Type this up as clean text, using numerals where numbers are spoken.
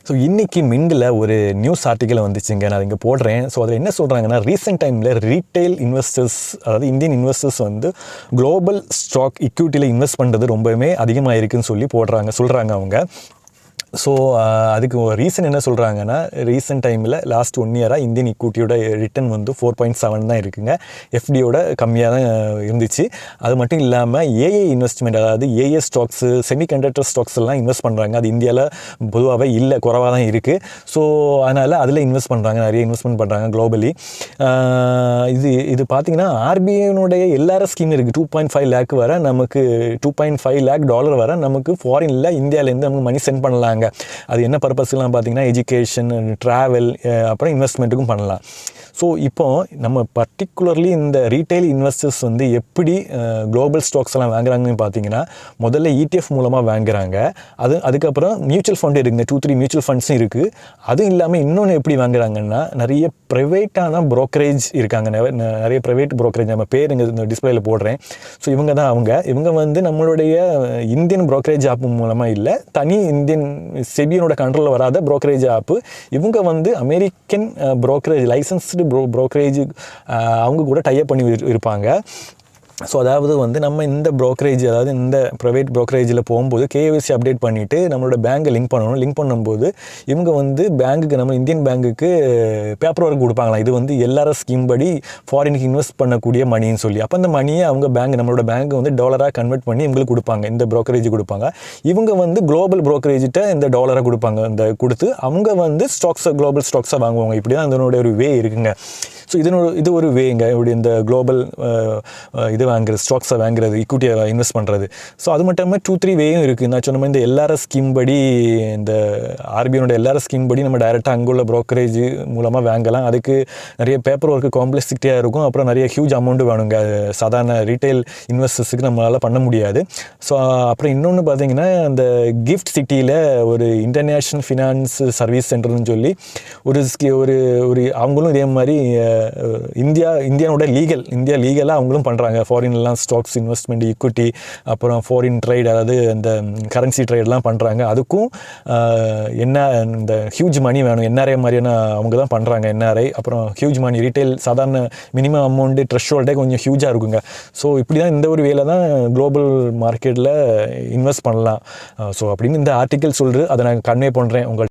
So இன்றைக்கி மிண்டில் ஒரு news article வந்துச்சுங்க, நான் இங்கே போடுறேன். ஸோ அதில் என்ன சொல்கிறாங்கன்னா, ரீசெண்ட் டைமில் ரீட்டைல் இன்வெஸ்டர்ஸ், அதாவது இந்தியன் இன்வெஸ்டர்ஸ் வந்து குளோபல் ஸ்டாக் இக்விட்டியில் இன்வெஸ்ட் பண்ணுறது ரொம்பவுமே அதிகமாக இருக்குதுன்னு சொல்கிறாங்க அவங்க. ஸோ அதுக்கு ரீசன் என்ன சொல்கிறாங்கன்னா, ரீசெண்ட் டைமில் லாஸ்ட் 1 இயராக இந்தியன் இக்விட்டியோட ரிட்டர்ன் வந்து 4.7 தான் இருக்குங்க. எஃப்டியோட கம்மியாக தான் இருந்துச்சு. அது மட்டும் இல்லாமல் ஏஏ இன்வெஸ்ட்மெண்ட், அதாவது ஏஏ ஸ்டாக்ஸு, செமிகண்டக்டர் ஸ்டாக்ஸ் எல்லாம் இன்வெஸ்ட் பண்ணுறாங்க. அது இந்தியாவில் பொதுவாகவே இல்லை, குறைவாக தான் இருக்குது. ஸோ அதனால் அதில் இன்வெஸ்ட் பண்ணுறாங்க, நிறைய இன்வெஸ்ட்மெண்ட் பண்ணுறாங்க குளோபலி. இது பார்த்திங்கன்னா ஆர்பிஐனுடைய எல்லாரும் ஸ்கீம் இருக்குது. 2.5 லேக் வர நமக்கு, $2.5 lakh வர நமக்கு ஃபாரினில் இந்தியாவிலேருந்து நமக்கு மணி சென்ட் பண்ணலாம். அது என்ன பர்பஸ்லாம் பார்த்தீங்கன்னா, எஜுகேஷன், ட்ராவல், அப்புறம் இன்வெஸ்ட்மெண்ட்டுக்கும் பண்ணலாம். ஸோ இப்போ நம்ம பர்டிகுலர்லி இந்த ரீட்டைல் இன்வெஸ்டர்ஸ் வந்து எப்படி குளோபல் ஸ்டாக்ஸ் எல்லாம் வாங்குறாங்கன்னு பார்த்தீங்கன்னா, முதல்ல ETF மூலமாக வாங்குறாங்க. அதுக்கப்புறம் மியூச்சுவல் ஃபண்ட் இருக்குங்க, 2-3 மியூச்சுவல் ஃபண்ட்ஸும் இருக்குது. அதுவும் இல்லாமல் இன்னொன்று எப்படி வாங்குறாங்கன்னா, நிறைய ப்ரைவேட்டான ப்ரோக்கரேஜ் இருக்காங்க, நிறைய ப்ரைவேட் ப்ரோக்கரேஜ். நம்ம பேர் இங்கே இந்த டிஸ்பிளேயில் போடுறேன். ஸோ இவங்க தான் இவங்க வந்து நம்மளுடைய இந்தியன் ப்ரோக்கரேஜ் ஆப் மூலமாக இல்லை, தனி இந்தியன் செபியோட கண்ட்ரோலில் வராத ப்ரோக்கரேஜ் ஆப்பு. இவங்க வந்து அமெரிக்கன் ப்ரோக்கரேஜ், லைசன்ஸ்டு ப்ரோக்கரேஜ், அவங்க கூட டைப் பண்ணி இருப்பாங்க. ஸோ அதாவது வந்து நம்ம இந்த ப்ரோக்கரேஜ், அதாவது இந்த ப்ரைவேட் ப்ரோக்கரேஜில் போகும்போது கேஒய்சி அப்டேட் பண்ணிவிட்டு நம்மளோட பேங்கை லிங்க் பண்ணணும். லிங்க் பண்ணும்போது இவங்க வந்து பேங்குக்கு, நம்ம இந்தியன் பேங்குக்கு பேப்பர் ஒர்க் கொடுப்பாங்களாம். இது வந்து எல்லாரும் ஸ்கீம் படி ஃபாரினுக்கு இன்வெஸ்ட் பண்ணக்கூடிய மணின்னு சொல்லி. அப்போ அந்த மணியை அவங்க நம்மளோட பேங்க் வந்து டாலராக கன்வெர்ட் பண்ணி இவங்களுக்கு கொடுப்பாங்க, இந்த ப்ரோக்கரேஜ் கொடுப்பாங்க. இவங்க வந்து குளோபல் ப்ரோக்கரேஜிட்ட இந்த டாலராக கொடுப்பாங்க. இந்த கொடுத்து அவங்க வந்து ஸ்டாக்ஸை, குளோபல் ஸ்டாக்ஸை வாங்குவாங்க. இப்படி தான் இதனுடைய ஒரு வே இருக்குங்க. ஸோ இது ஒரு வேங்க, இப்படி இந்த குளோபல் இது வாங்குறது, ஸ்டாக்ஸை வாங்குறது, ஈக்விட்டியை இன்வெஸ்ட் பண்ணுறது. ஸோ அது மட்டும் இல்லாமல் 2-3 வேயும் இருக்குது. நான் சொன்ன மாதிரி இந்த எல்லாரும் ஸ்கீம் படி, இந்த ஆர்பிஐனோட எல்லாரும் ஸ்கீம் படி நம்ம டைரெக்டாக அங்குள்ள ப்ரோக்கரேஜ் மூலமாக வாங்கலாம். அதுக்கு நிறைய பேப்பர் ஒர்க்கு, காம்ப்ளெக்சிட்டியாக இருக்கும். அப்புறம் நிறைய ஹியூஜ் அமௌண்ட்டு வேணுங்க, சாதாரண ரீட்டைல் இன்வெஸ்டர்ஸுக்கு நம்மளால் பண்ண முடியாது. ஸோ அப்புறம் இன்னொன்று பார்த்தீங்கன்னா, இந்த கிஃப்ட் சிட்டியில் ஒரு இன்டர்நேஷ்னல் ஃபினான்ஸ் சர்வீஸ் சென்டர்னு சொல்லி ஒரு அவங்களும் இதே மாதிரி இந்தியாவோட லீகலாக அவங்களும் பண்ணுறாங்க. ஃபாரின்லாம் ஸ்டாக்ஸ் இன்வெஸ்ட்மெண்ட், ஈக்விட்டி, அப்புறம் ஃபாரின் ட்ரேட், அதாவது இந்த கரன்சி ட்ரேட்லாம் பண்ணுறாங்க. அதுக்கும் என்ன இந்த ஹியூஜ் மணி வேணும், NRI மாதிரியான அவங்க தான் பண்ணுறாங்க. NRI, அப்புறம் ஹியூஜ் மணி, ரீட்டைல் சாதாரண மினிமம் அமௌண்ட்டு த்ரெஷ்ஹோல்டே கொஞ்சம் ஹியூஜாக இருக்குங்க. ஸோ இப்படி தான் இந்த ஒரு வேலை தான் குளோபல் மார்க்கெட்டில் இன்வெஸ்ட் பண்ணலாம். ஸோ அப்படின்னு இந்த ஆர்டிக்கல் சொல்கிறது, அதை நான் கன்வே பண்ணுறேன் உங்கள்